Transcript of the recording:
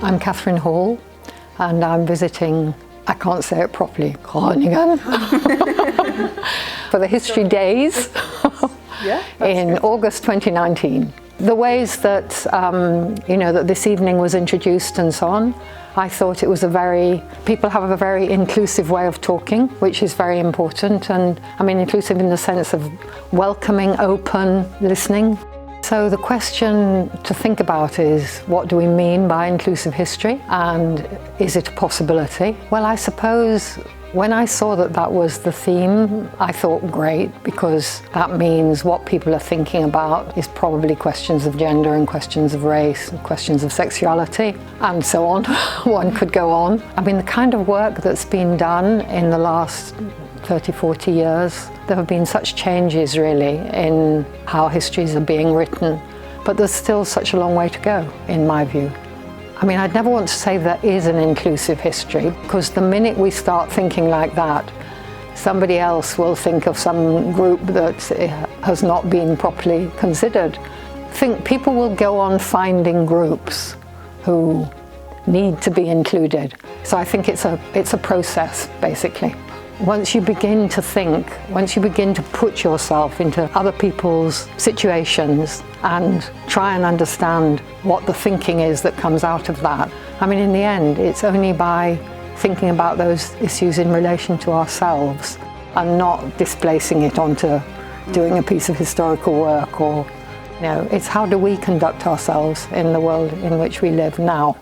I'm Catherine Hall, and I'm visiting, I can't say it properly, Groningen, for the History Days in August 2019. The ways that, that this evening was introduced and so on, I thought it was people have a very inclusive way of talking, which is very important, and I mean inclusive in the sense of welcoming, open, listening. So the question to think about is, what do we mean by inclusive history, and is it a possibility? Well, I suppose when I saw that that was the theme, I thought great, because that means what people are thinking about is probably questions of gender and questions of race and questions of sexuality and so on. One could go on. I mean, the kind of work that's been done in the last 30, 40 years, there have been such changes really in how histories are being written, but there's still such a long way to go, in my view. I mean, I'd never want to say there is an inclusive history, because the minute we start thinking like that, somebody else will think of some group that has not been properly considered. I think people will go on finding groups who need to be included. So I think it's a process, basically. Once you begin to think, once you begin to put yourself into other people's situations and try and understand what the thinking is that comes out of that, I mean, in the end, it's only by thinking about those issues in relation to ourselves and not displacing it onto doing a piece of historical work, or, it's how do we conduct ourselves in the world in which we live now.